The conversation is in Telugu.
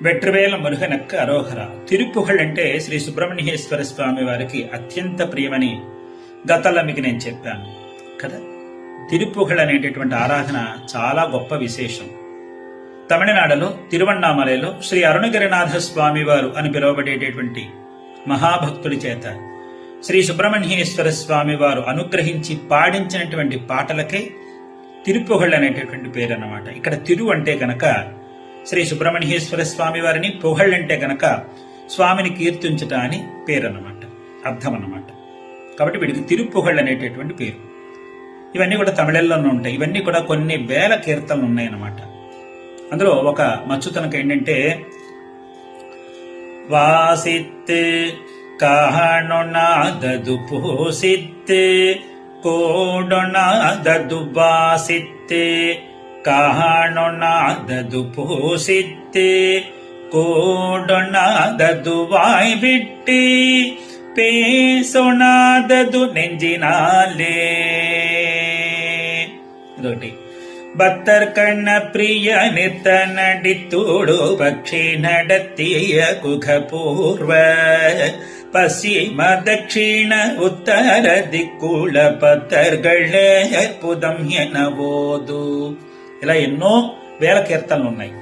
వెట్రివేల మురుగనక్క అరోహర. తిరుపుగళ్ అంటే శ్రీ సుబ్రహ్మణ్యేశ్వర స్వామి వారికి అత్యంత ప్రియమని గతంలో మీకు నేను చెప్పాను కదా. తిరుపుగళ్ అనేటటువంటి ఆరాధన చాలా గొప్ప విశేషం. తమిళనాడులో తిరువణ్ణామలలో శ్రీ అరుణగిరినాథ స్వామి వారు అని పిలువబడేటటువంటి మహాభక్తుడి చేత శ్రీ సుబ్రహ్మణ్యేశ్వర స్వామి వారు అనుగ్రహించి పాడించినటువంటి పాటలకే తిరుపుగళ్ అనేటటువంటి పేరు అన్నమాట. ఇక్కడ తిరు అంటే కనుక శ్రీ సుబ్రహ్మణ్యేశ్వర స్వామి వారిని, పొగళ్ అంటే కనుక స్వామిని కీర్తించుట అని పేరు అన్నమాట, అర్థం అన్నమాట. కాబట్టి వీడికి తిరుపుగళ్ అనేటటువంటి పేరు. ఇవన్నీ కూడా తమిళంలోనే ఉంటాయి. ఇవన్నీ కూడా కొన్ని వేల కీర్తనలు ఉన్నాయన్నమాట. అందులో ఒక మచ్చుతనకు ఏంటంటే, వాసిత్ కాహణొనాదదు పూసిత్ కోడొనాదదు వాసిత్ காணொணாதது பூசித்து கோடொணாதது வாய் விட்டு பேசொணாதது நெஞ்சினாலே. இதோட்டி பக்தர் கண்ண பிரிய நித்த நடித்தோடு பக்ஷி நடத்திய குகபூர்வ பశ్చిమ దక్షిణ ఉత్తర దిక్కుల పత్తర్గళ అద్భుతం ఎనబోదు. ఇలా ఎన్నో వేల కీర్తనలు ఉన్నాయి.